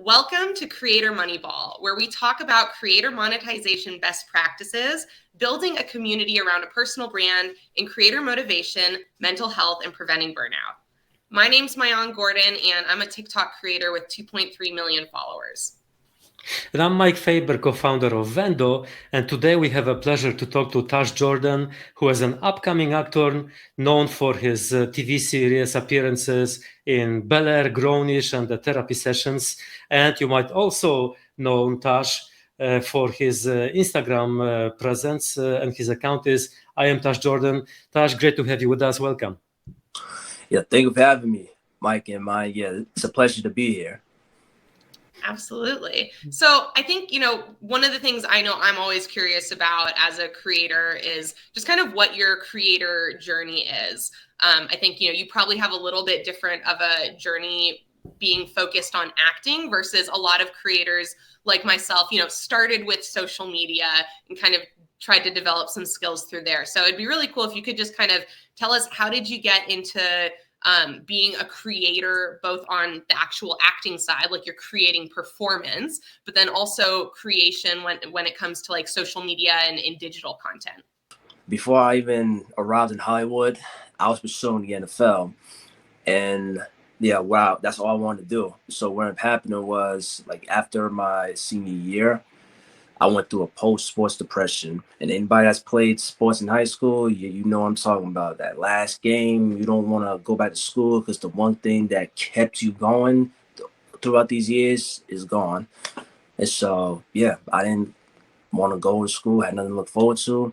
Welcome to Creator Moneyball, where we talk about creator monetization best practices, building a community around a personal brand, and creator motivation, mental health, and preventing burnout. My name's Mayan Gordon, and I'm a TikTok creator with 2.3 million followers. And I'm Mike Faber, co-founder of Vendo, and today we have a pleasure to talk to Tash Jordan, who is an upcoming actor known for his TV series appearances in Bel Air, Grownish, and the therapy sessions. And you might also know Tash for his Instagram presence, and his account is I am Tash Jordan. Tash, great to have you with us. Welcome. Yeah, thank you for having me, Mike and Mike. Yeah, it's a pleasure to be here. Absolutely. So I think, one of the things I know I'm always curious about as a creator is just kind of what your creator journey is. I think, you probably have a little bit different of a journey being focused on acting versus a lot of creators like myself, started with social media and kind of tried to develop some skills through there. So it'd be really cool if you could just kind of tell us, how did you get into being a creator, both on the actual acting side, like you're creating performance, but then also creation when it comes to like social media and in digital content? Before I even arrived in Hollywood, I was pursuing the NFL, and yeah, wow, that's all I wanted to do. So what happened was, like, after my senior year, I went through a post-sports depression. And anybody that's played sports in high school, you know what I'm talking about. That last game, you don't want to go back to school because the one thing that kept you going throughout these years is gone. And so, yeah, I didn't want to go to school, had nothing to look forward to.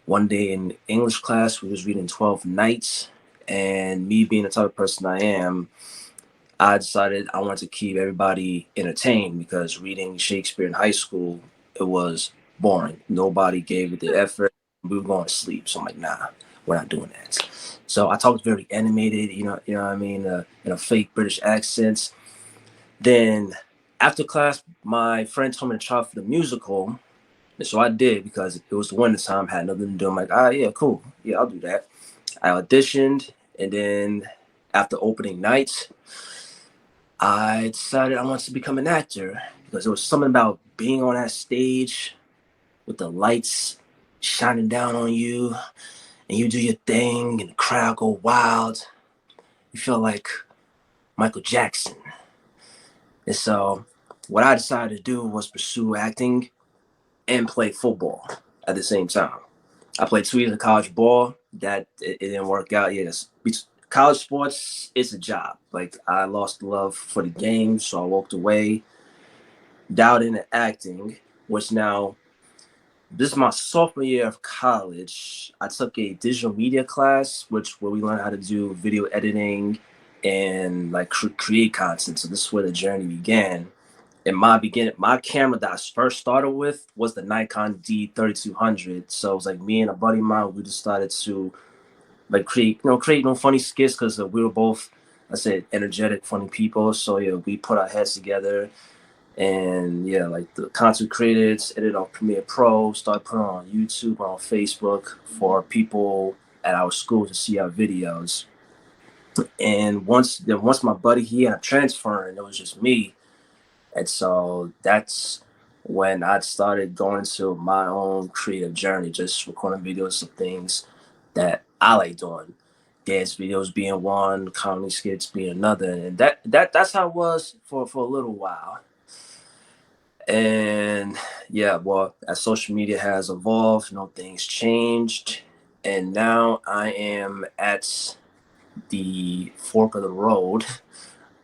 One day in English class, we was reading 12 Nights. And me being the type of person I am, I decided I wanted to keep everybody entertained, because reading Shakespeare in high school, it was boring. Nobody gave it the effort. We were going to sleep. So I'm like, nah, we're not doing that. So I talked very animated, what I mean, in a fake British accent. Then after class, my friend told me to try for the musical. And so I did, because it was the winter time, had nothing to do. I'm like, yeah, cool. Yeah, I'll do that. I auditioned, and then after opening night, I decided I wanted to become an actor, because there was something about being on that stage with the lights shining down on you, and you do your thing and the crowd go wild. You feel like Michael Jackson. And so what I decided to do was pursue acting and play football at the same time. I played 2 years of college ball. That it didn't work out. Yeah, college sports, it's a job. Like, I lost the love for the game, so I walked away. Dialed into acting, which now, this is my sophomore year of college. I took a digital media class, where we learned how to do video editing and like create content. So this is where the journey began. In my camera that I first started with was the Nikon D3200. So it was like me and a buddy of mine. We just started to like create funny skits, because we were both, I said, energetic, funny people. So yeah, we put our heads together, and yeah, like the content created, edited on Premiere Pro, started putting on YouTube, on Facebook for people at our school to see our videos. And once my buddy, he ended up transferring, it was just me. And so that's when I started going into my own creative journey, just recording videos of things that I like doing. Dance videos being one, comedy skits being another. And that's how it was for a little while. And yeah, well, as social media has evolved, things changed. And now I am at the fork of the road,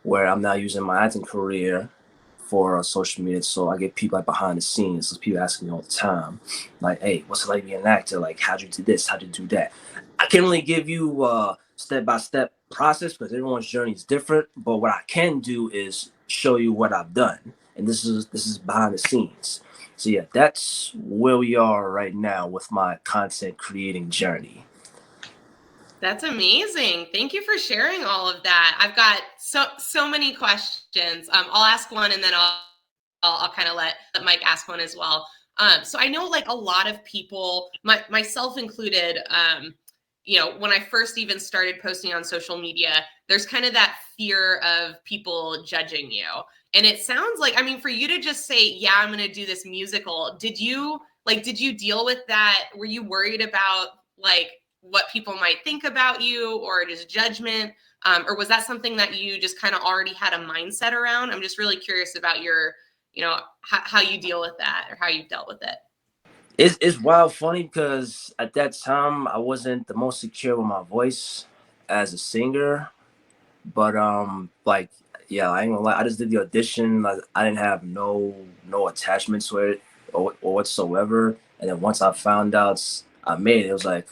where I'm now using my acting career for social media. So I get people like behind the scenes. So people asking me all the time, like, hey, what's it like being an actor? Like, how'd you do this? How'd you do that? I can't really give you a step-by-step process, because everyone's journey is different. But what I can do is show you what I've done. And this is behind the scenes. So yeah, that's where we are right now with my content creating journey. That's amazing. Thank you for sharing all of that. I've got so many questions. I'll ask one, and then I'll kind of let Mike ask one as well. So I know, like, a lot of people, myself included, when I first even started posting on social media, there's kind of that fear of people judging you. And it sounds like, I mean, for you to just say, yeah, I'm going to do this musical, did you deal with that? Were you worried about like what people might think about you or just judgment? Or was that something that you just kind of already had a mindset around? I'm just really curious about your, how you deal with that or how you've dealt with it. It's wild funny because at that time I wasn't the most secure with my voice as a singer, but like yeah, I ain't gonna lie, I just did the audition. Like, I didn't have no attachment to it or whatsoever. And then once I found out I made it, it was like,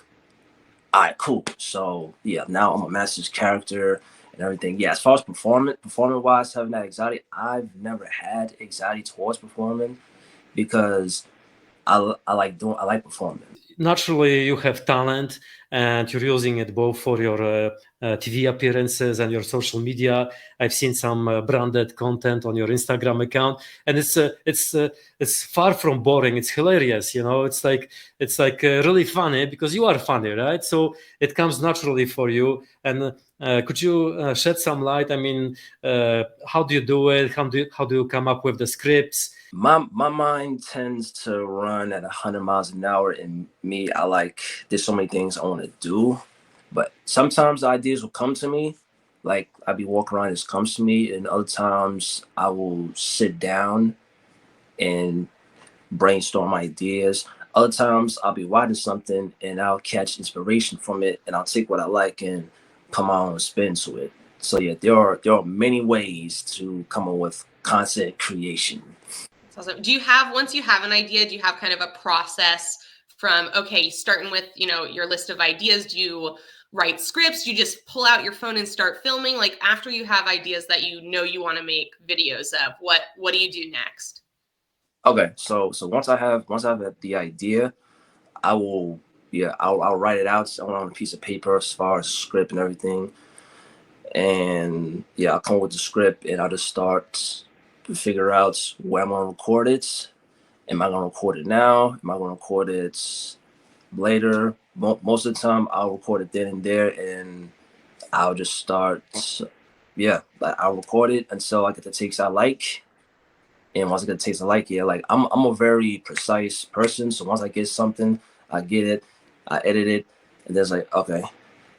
all right, cool. So yeah, now I'm a master's character and everything. Yeah, as far as performing wise, having that anxiety, I've never had anxiety towards performing because I like performing. Naturally, you have talent and you're using it both for your TV appearances and your social media. I've seen some branded content on your Instagram account, and it's far from boring. It's hilarious, it's like really funny because you are funny, right? So it comes naturally for you. And could you shed some light? I mean, how do you do it? How do you come up with the scripts? My mind tends to run at 100 miles an hour, and me, there's so many things I want to do, but sometimes ideas will come to me. Like I'll be walking around, it just comes to me, and other times I will sit down and brainstorm ideas. Other times I'll be watching something and I'll catch inspiration from it, and I'll take what I like and put my own spin to it. So yeah, there are many ways to come up with content creation. Awesome. Once you have an idea, do you have kind of a process from, okay, starting with, your list of ideas? Do you write scripts? Do you just pull out your phone and start filming? Like after you have ideas that you want to make videos of, what do you do next? Okay, so once I have the idea, I'll write it out on a piece of paper as far as script and everything. And yeah, I'll come up with the script and I'll just start to figure out where I'm gonna record it. Am I gonna record it now? Am I gonna record it later? Most of the time I'll record it then and there, and I'll just start. Yeah, I'll record it until I get the takes I like. And once I get the takes I like, yeah, like I'm a very precise person. So once I get something, I get it, I edit it, and then it's like, okay,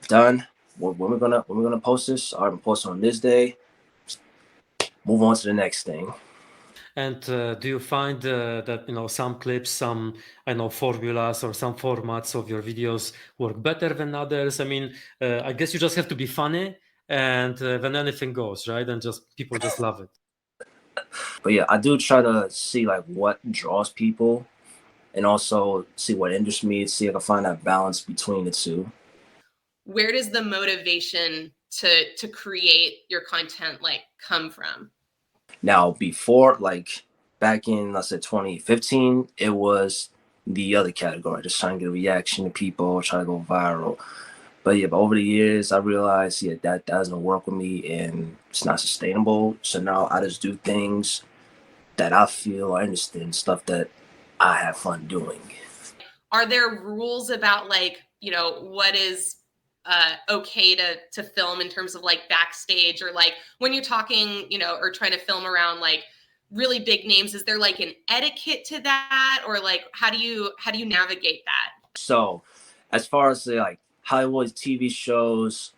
done. When we're gonna post this? All right, I'm posting on this day. Move on to the next thing. And do you find that some clips, some formulas or some formats of your videos work better than others? I mean, I guess you just have to be funny, and then anything goes, right? And just people just love it. But yeah, I do try to see like what draws people, and also see what interests me. See if I can find that balance between the two. Where does the motivation to create your content like come from? Now, before, like back in, let's say 2015, it was the other category, just trying to get a reaction to people, trying to go viral. But yeah, but over the years, I realized, yeah, that doesn't work with me and it's not sustainable. So now I just do things that I feel are interesting, stuff that I have fun doing. Are there rules about like, what is okay to film in terms of like backstage, or like when you're talking, or trying to film around like really big names? Is there like an etiquette to that, or like how do you navigate that? So, as far as like Hollywood TV shows,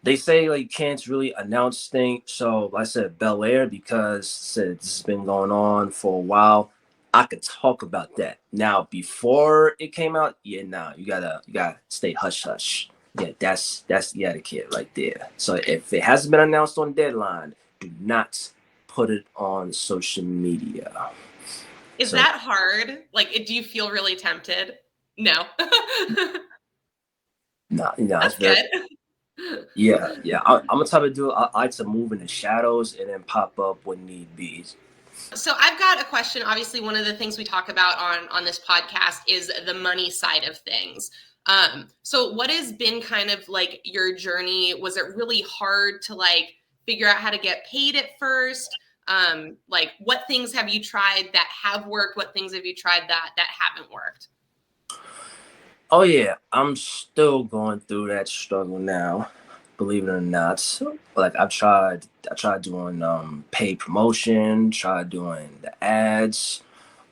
they say like you can't really announce things. So like I said Bel Air, because said this has been going on for a while. I could talk about that. Now before it came out, yeah, now you gotta stay hush hush. Yeah, that's the etiquette right there. So if it hasn't been announced on deadline, do not put it on social media. Is that hard? Like, do you feel really tempted? No. No, That's it's very good. yeah. I'm a type of dude. I like to move in the shadows and then pop up when need be. So I've got a question. Obviously, one of the things we talk about on this podcast is the money side of things. So what has been kind of like your journey? Was it really hard to like figure out how to get paid at first? Like what things have you tried that have worked? What things have you tried that haven't worked? Oh yeah, I'm still going through that struggle now. believe it or not. Like I tried doing paid promotion, tried doing the ads.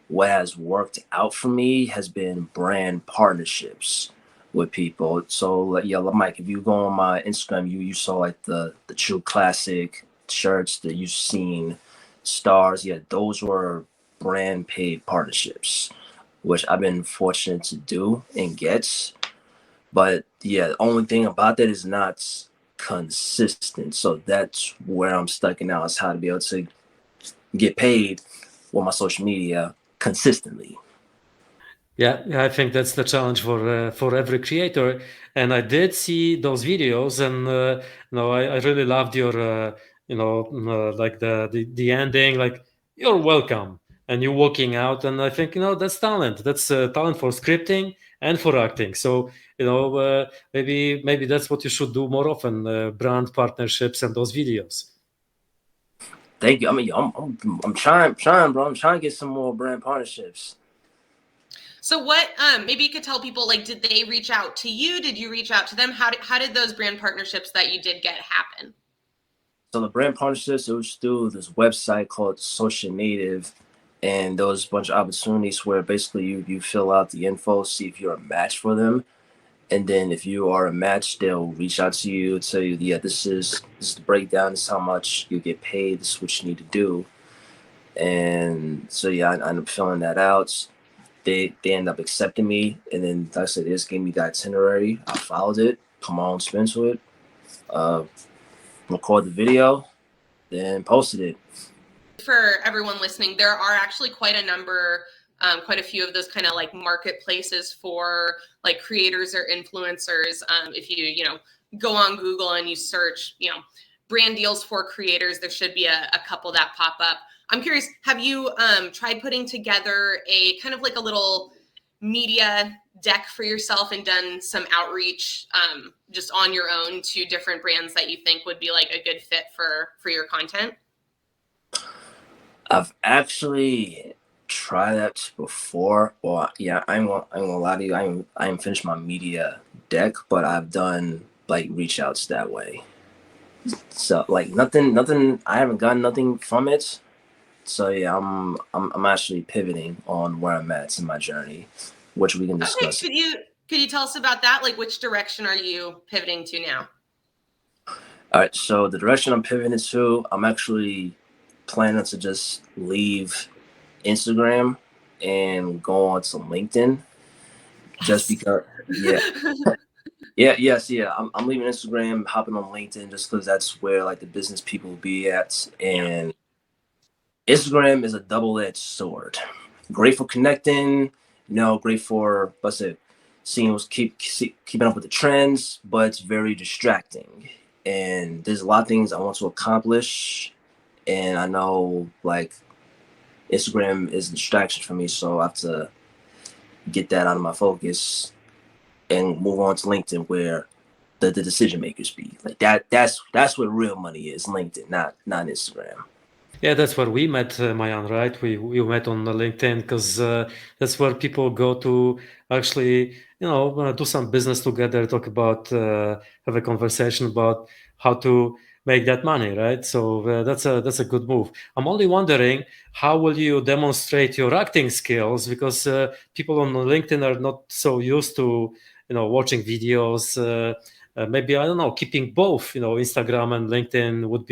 What has worked out for me has been brand partnerships with people. So like, yeah, Mike, if you go on my Instagram, you saw like the true classic shirts that you've seen, stars. Yeah, those were brand paid partnerships, which I've been fortunate to do and get. But yeah, the only thing about that is not consistent. So that's where I'm stuck in now, is how to be able to get paid with my social media consistently. Yeah, I think that's the challenge for every creator. And I did see those videos, and I really loved your like the ending, like you're welcome, and you walking out, and I think that's talent. That's talent for scripting and for acting. So maybe that's what you should do more often: brand partnerships and those videos. Thank you. I mean, I'm trying, bro. I'm trying to get some more brand partnerships. So what, maybe you could tell people, like, did they reach out to you? Did you reach out to them? How did those brand partnerships that you did get happen? So the brand partnerships, it was through this website called Social Native, and there was a bunch of opportunities where basically you fill out the info, see if you're a match for them, and then if you are a match, they'll reach out to you, tell you, yeah, this is the breakdown, this is how much you get paid, this is what you need to do. And so yeah, I ended up filling that out. They end up accepting me, and then like I said, they just gave me the itinerary. I followed it, put my own spin to it, uh, record the video, then posted it. For everyone listening, there are actually quite a few of those kind of like marketplaces for like creators or influencers. If you go on Google and you search, brand deals for creators, there should be a couple that pop up. I'm curious, have you tried putting together a kind of like a little media deck for yourself and done some outreach just on your own to different brands that you think would be like a good fit for your content? I've actually tried that before. Well, yeah, I ain't gonna lie to you. I ain't finished my media deck, but I've done like reach outs that way. So like nothing. I haven't gotten nothing from it. So yeah, I'm actually pivoting on where I'm at in my journey, which we can Okay, discuss. could you tell us about that? Like, which direction are you pivoting to now? All right, so the direction I'm pivoting to, I'm actually planning to just leave Instagram and go on to LinkedIn, just Yes. because. Yeah, yes. I'm leaving Instagram, hopping on LinkedIn, just because that's where like the business people will be at, Yeah. and Instagram is a double-edged sword. Great for connecting, great for, let's say, keeping up with the trends, but it's very distracting. And there's a lot of things I want to accomplish, and I know like Instagram is a distraction for me, so I have to get that out of my focus and move on to LinkedIn, where the decision makers be. Like that's where real money is. LinkedIn, not Instagram. Yeah, that's where we met, Mayan, right? We met on LinkedIn because that's where people go to actually, do some business together, talk about, have a conversation about how to make that money, right? So that's a good move. I'm only wondering how will you demonstrate your acting skills, because people on LinkedIn are not so used to, watching videos. Maybe I don't know, keeping both, Instagram and LinkedIn would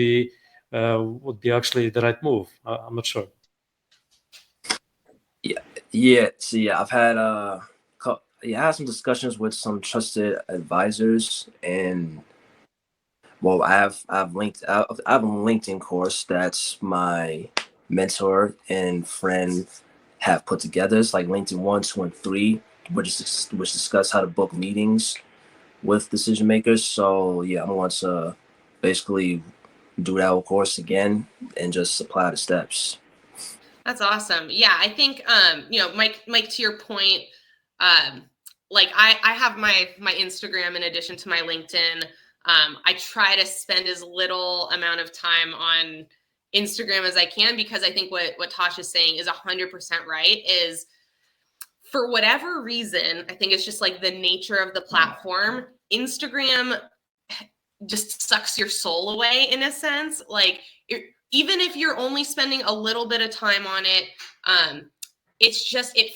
be actually the right move. I'm not sure. Yeah, yeah. See, I've had I had some discussions with some trusted advisors, and well, I have a LinkedIn course that's my mentor and friend have put together. It's like LinkedIn 1, 2, and 3, which discuss how to book meetings with decision makers. So yeah, I'm going to basically do that whole course again and just apply the steps. That's awesome. Yeah, I think Mike, to your point, um, like I have my Instagram in addition to my LinkedIn. I try to spend as little amount of time on Instagram as I can, because I think what Tosh is saying is 100% right. Is for whatever reason, I think it's just like the nature of the platform. Instagram just sucks your soul away in a sense. Like even if you're only spending a little bit of time on it, it's just it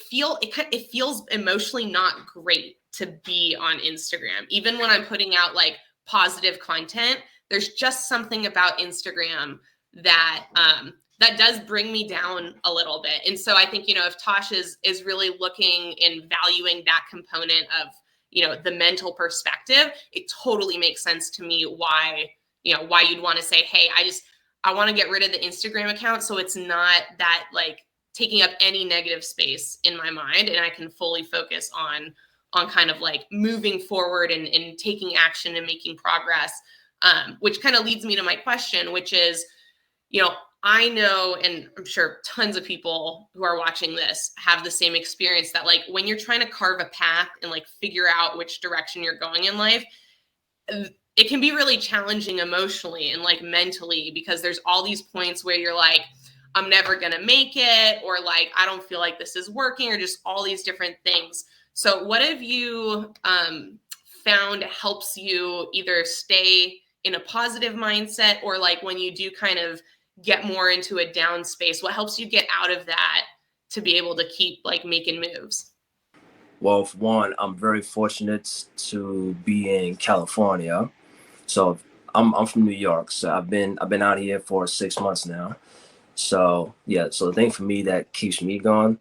feels emotionally not great to be on Instagram. Even when I'm putting out like positive content, there's just something about Instagram that that does bring me down a little bit. And so I think, you know, if Tosh is really looking and valuing that component of, you know, the mental perspective, it totally makes sense to me why, you know, why you'd want to say, hey, I want to get rid of the Instagram account so it's not that like taking up any negative space in my mind, and I can fully focus on kind of like moving forward and taking action and making progress. Which kind of leads me to my question, which is, you know, I know, and I'm sure tons of people who are watching this have the same experience, that like when you're trying to carve a path and like figure out which direction you're going in life, it can be really challenging emotionally and like mentally, because there's all these points where you're like, I'm never going to make it, or like, I don't feel like this is working, or just all these different things. So what have you found helps you either stay in a positive mindset, or like when you do kind of get more into a down space, what helps you get out of that to be able to keep like making moves? Well, for one, I'm very fortunate to be in California. So I'm from New York. So I've been out here for 6 months now. So yeah, so the thing for me that keeps me going,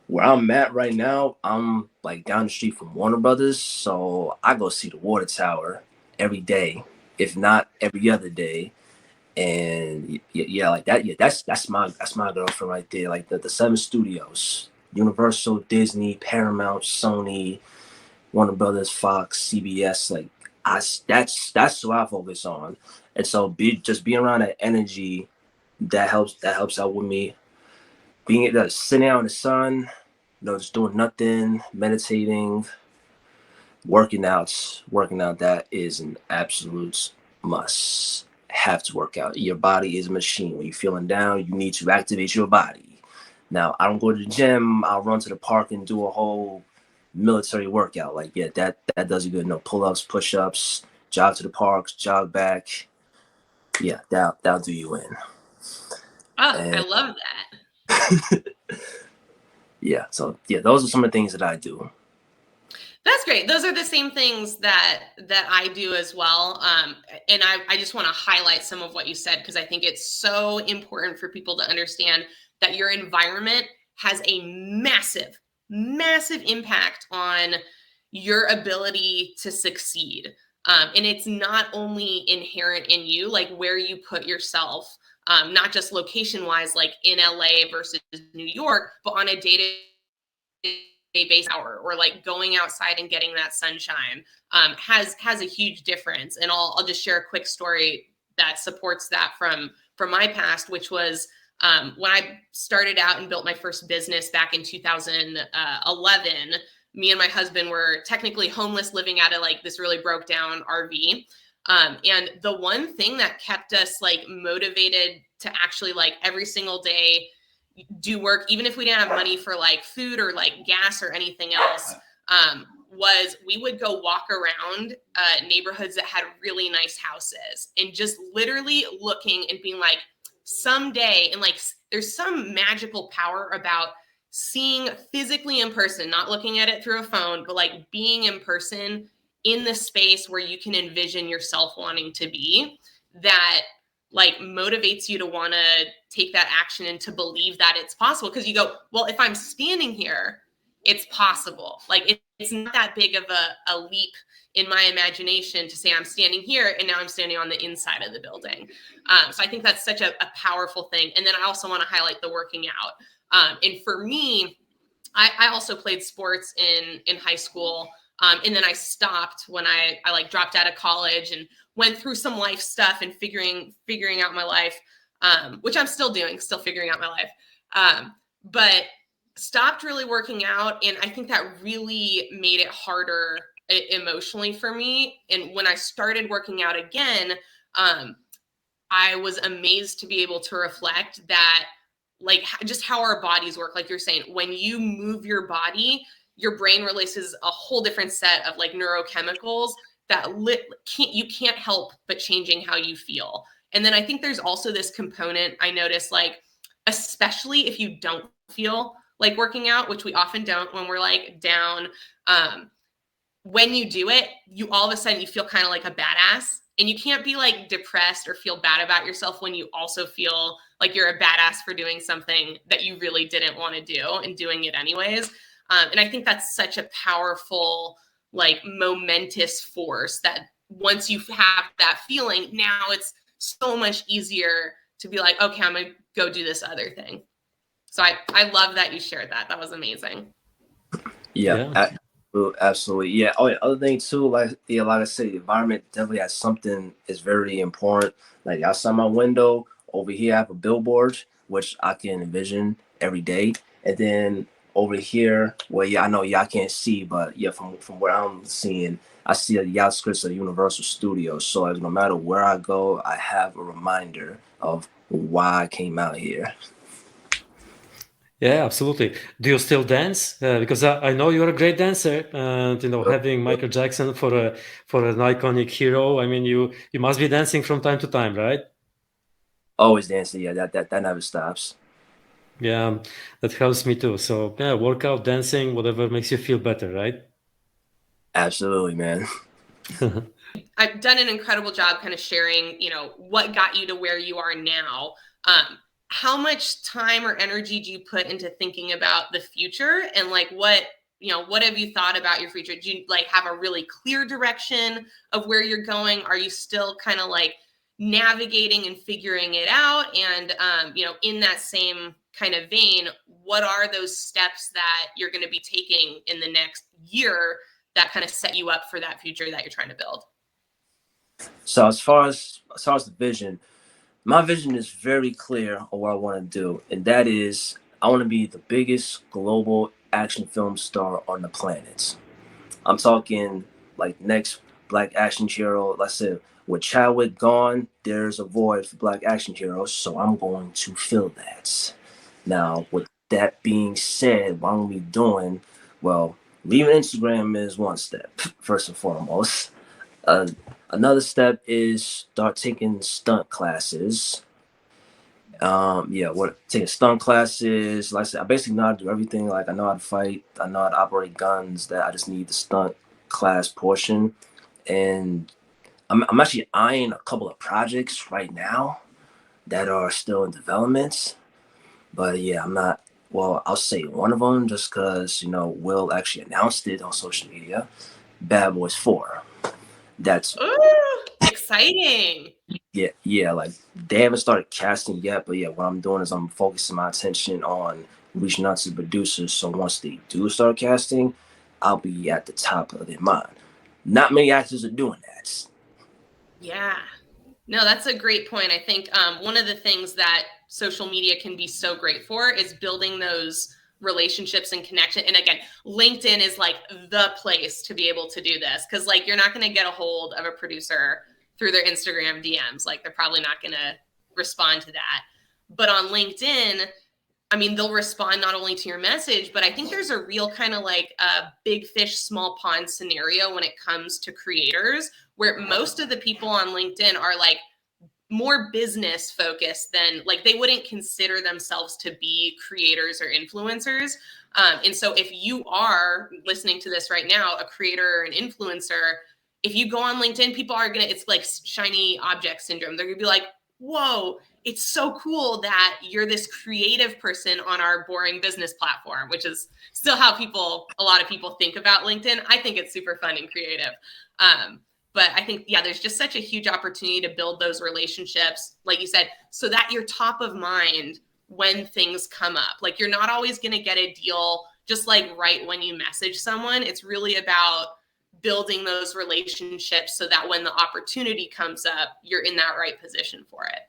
where I'm at right now, I'm like down the street from Warner Brothers. So I go see the water tower every day, if not every other day. And yeah, like that. Yeah, that's my girlfriend right there. Like the seven studios, Universal, Disney, Paramount, Sony, Warner Brothers, Fox, CBS. Like that's what I focus on. And so being around that energy, that helps out with me. Being sitting out in the sun, just doing nothing, meditating, working out, that is an absolute must. Have to work out. Your body is a machine. When you're feeling down, you need to activate your body. Now, I don't go to the gym. I'll run to the park and do a whole military workout. Like, yeah, that does you good. No pull-ups, push-ups, jog to the parks, jog back. Yeah, that'll do you in. Oh, I And love that. yeah, so yeah, those are some of the things that I do. That's great. Those are the same things that I do as well. And I just want to highlight some of what you said, because I think it's so important for people to understand that your environment has a massive, massive impact on your ability to succeed. And it's not only inherent in you, like where you put yourself, not just location wise, like in LA versus New York, but on a day-to-day base hour, or like going outside and getting that sunshine, has a huge difference. And I'll just share a quick story that supports that from my past, which was when I started out and built my first business back in 2011. Me and my husband were technically homeless, living out of like this really broke down RV. And the one thing that kept us like motivated to actually like every single day do work, even if we didn't have money for like food or like gas or anything else, was we would go walk around neighborhoods that had really nice houses, and just literally looking and being like, someday, and like there's some magical power about seeing physically in person, not looking at it through a phone, but like being in person in the space where you can envision yourself wanting to be, that like motivates you to want to take that action and to believe that it's possible. Because you go, well, if I'm standing here, it's possible. Like it's not that big of a leap in my imagination to say I'm standing here and now I'm standing on the inside of the building. So I think that's such a powerful thing. And then I also want to highlight the working out. And for me, I also played sports in high school. And then I stopped when I like dropped out of college and went through some life stuff and figuring out my life, which I'm still doing, still figuring out my life. But stopped really working out. And I think that really made it harder emotionally for me. And when I started working out again, I was amazed to be able to reflect that, like just how our bodies work. Like you're saying, when you move your body, your brain releases a whole different set of like neurochemicals you can't help but changing how you feel. And then I think there's also this component I notice, like, especially if you don't feel like working out, which we often don't when we're like down, when you do it, you all of a sudden you feel kind of like a badass, and you can't be like depressed or feel bad about yourself when you also feel like you're a badass for doing something that you really didn't want to do and doing it anyways. And I think that's such a powerful, like, momentous force that once you have that feeling, now it's so much easier to be like, okay, I'm gonna go do this other thing. So I love that you shared that. That was amazing. Yeah. Absolutely. Yeah. Oh, yeah. Other thing too, like, yeah, like I said, the environment definitely has something is very important. Like, outside my window over here, I have a billboard, which I can envision every day. And then over here, well, yeah, I know y'all can't see, but yeah, from where I'm seeing, I see the outskirts of Universal Studios. So, like, no matter where I go, I have a reminder of why I came out here. Yeah, absolutely. Do you still dance? Because I know you're a great dancer, and having Michael Jackson for an iconic hero. I mean, you must be dancing from time to time, right? Always dancing. Yeah, that never stops. Yeah, that helps me too. So yeah, workout, dancing, whatever makes you feel better, right? Absolutely, man. I've done an incredible job kind of sharing, what got you to where you are now. How much time or energy do you put into thinking about the future, and like what have you thought about your future? Do you like have a really clear direction of where you're going? Are you still kind of like navigating and figuring it out? And in that same kind of vein, what are those steps that you're going to be taking in the next year that kind of set you up for that future that you're trying to build? So as far as the vision, my vision is very clear on what I want to do, and that is I want to be the biggest global action film star on the planet. I'm talking like next black action hero. Like I said, with Chadwick gone, there's a void for black action heroes, so I'm going to fill that. Now, with that being said, what I'm gonna be doing, well, leaving Instagram is one step, first and foremost. Uh, Another step is start taking stunt classes. Taking stunt classes. Like I said, I basically know how to do everything. Like, I know how to fight, I know how to operate guns. That I just need the stunt class portion. And I'm actually eyeing a couple of projects right now that are still in development. But yeah, I'm not. Well, I'll say one of them just because Will actually announced it on social media. Bad Boys 4. That's Ooh, exciting. Yeah, like, they haven't started casting yet, but yeah, what I'm doing is I'm focusing my attention on reaching out to the producers. So once they do start casting, I'll be at the top of their mind. Not many actors are doing that. Yeah. No, that's a great point. I think one of the things that social media can be so great for is building those relationships and connection. And again, LinkedIn is like the place to be able to do this, because like you're not going to get a hold of a producer through their Instagram DMs. Like, they're probably not going to respond to that. But on LinkedIn, I mean, they'll respond not only to your message, but I think there's a real kind of like a big fish, small pond scenario when it comes to creators, where most of the people on LinkedIn are like more business focused than, like, they wouldn't consider themselves to be creators or influencers. And so if you are listening to this right now, a creator or an influencer, if you go on LinkedIn, people are going to, it's like shiny object syndrome. They're going to be like, whoa, it's so cool that you're this creative person on our boring business platform, which is still how a lot of people think about LinkedIn. I think it's super fun and creative. But I think, yeah, there's just such a huge opportunity to build those relationships, like you said, so that you're top of mind when things come up. Like, you're not always going to get a deal just like right when you message someone. It's really about building those relationships so that when the opportunity comes up, you're in that right position for it.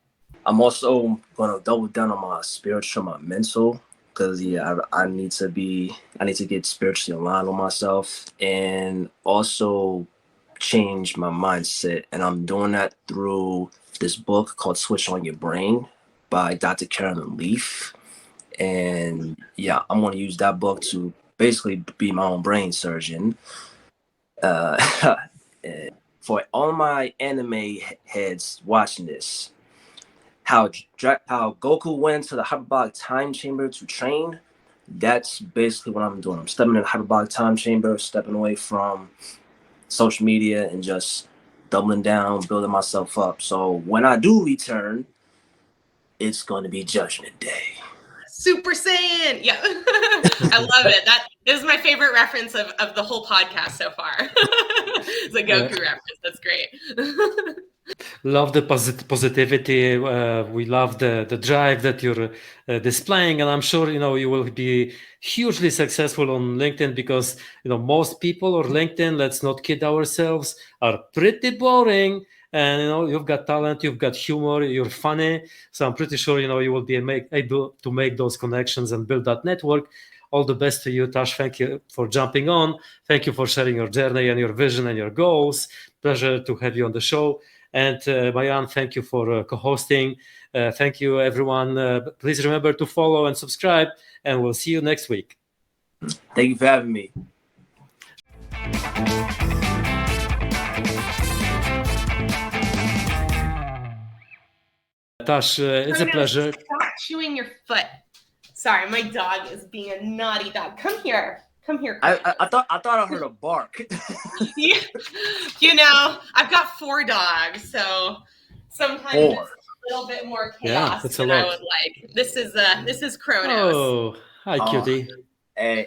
I'm also gonna double down on my spiritual, my mental, because yeah, I need to get spiritually aligned with myself, and also change my mindset. And I'm doing that through this book called Switch on Your Brain by Dr. Carolyn Leaf. And yeah, I'm going to use that book to basically be my own brain surgeon. Uh, for all my anime heads watching this, how Goku went to the hyperbolic time chamber to train. That's basically what I'm doing. I'm stepping in the hyperbolic time chamber, stepping away from social media, and just doubling down, building myself up. So when I do return, it's going to be Judgment Day. Super Saiyan. Yeah. I love it. That is my favorite reference of the whole podcast so far. It's a Goku reference. That's great. Love the positivity. We love the drive that you're displaying, and I'm sure you will be hugely successful on LinkedIn, because most people on LinkedIn, let's not kid ourselves, are pretty boring. And you've got talent, you've got humor, you're funny. So I'm pretty sure you will be able to make those connections and build that network. All the best to you, Tash. Thank you for jumping on. Thank you for sharing your journey and your vision and your goals. Pleasure to have you on the show. And Bayan, thank you for co-hosting. Thank you, everyone. Please remember to follow and subscribe, and we'll see you next week. Thank you for having me. Tash, it's a pleasure. Stop chewing your foot. Sorry, my dog is being a naughty dog. Come here. Come here. I thought I heard a bark. Yeah. I've got 4 dogs, so sometimes it's a little bit more chaos than I would like. This is Kronos. Oh, hi, cutie. Hey.